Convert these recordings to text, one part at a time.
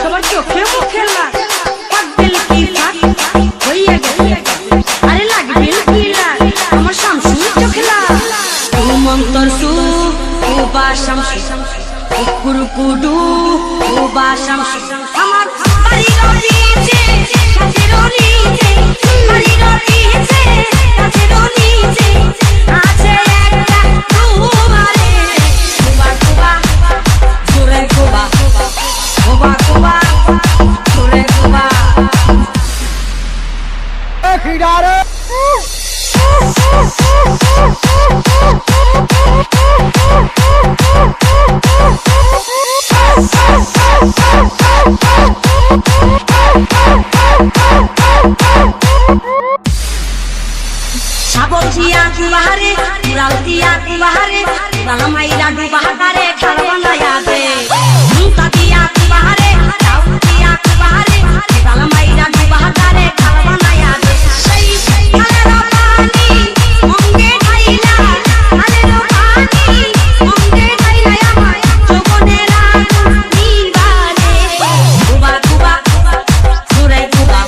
সবার চোখে মুখে লাগবেল কি হইয়া গেছে আরে লাগবেল কি আমার শামসুর চোখে মন্তর সু বা শামসু কুরকুডু বা শামসু আমার বাড়ি রলিছে কাছে রলিছে বাড়ি রলিছে কাছে রলিছে আছে একটা তোমারে কুবা কুবা জোরে কুবা কুবা কুবা জোরে কুবা খিড়ারে সাবল দিয়া কুবাহারে উড়াল দিয়া কুবাহারে বালামাইরা ডুবাহারে খারবানায়া দে মুতা দিয়া কুবাহারে দাউ দিয়া কুবাহারে বালামাইরা ডুবাহারে খারবানায়া দে সেই আলেরো পানি মঙ্গে ঢাইলা আলেরো পানি মঙ্গে ঢাইলা আমার চোখের আগুন নিবারে কুবা কুবা জোরে কুবা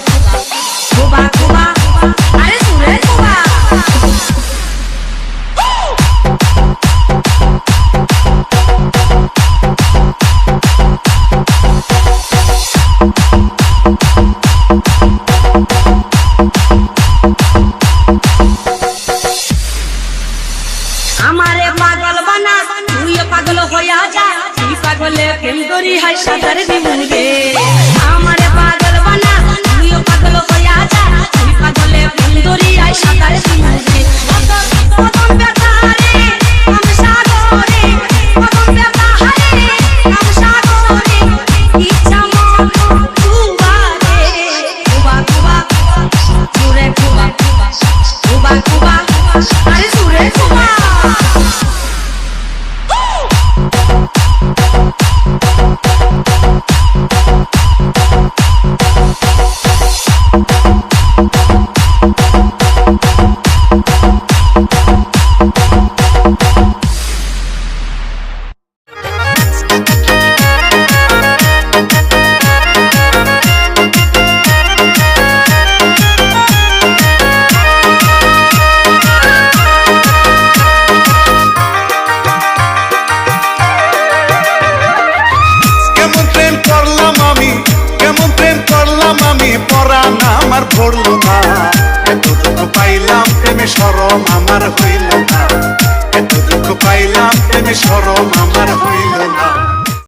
কুবা কুবা আরে জোরে কুবা আমারে পাগল বানা তুইও পাগল হইয়া যা তুই পাগলে প্রেম করি হাই সাদার দিবুরে আমারে পাগল বানা তুইও পাগল হইয়া যা তুই পাগলে প্রেম করি হাই সাদার দিবুরে কদম ব্যথারে আমি সাগরে কদম ব্যথারে আমি সাগরে ইচ্ছা মতো কুবারে কুবা কুবা জোরে কুবা কুবা কুবা আরে জোরে কুবা পড়লো না এত দুঃখ পাইলাম প্রেমে শরম আমার হইল না এত দুঃখ পাইলাম প্রেমে শরম আমার হইল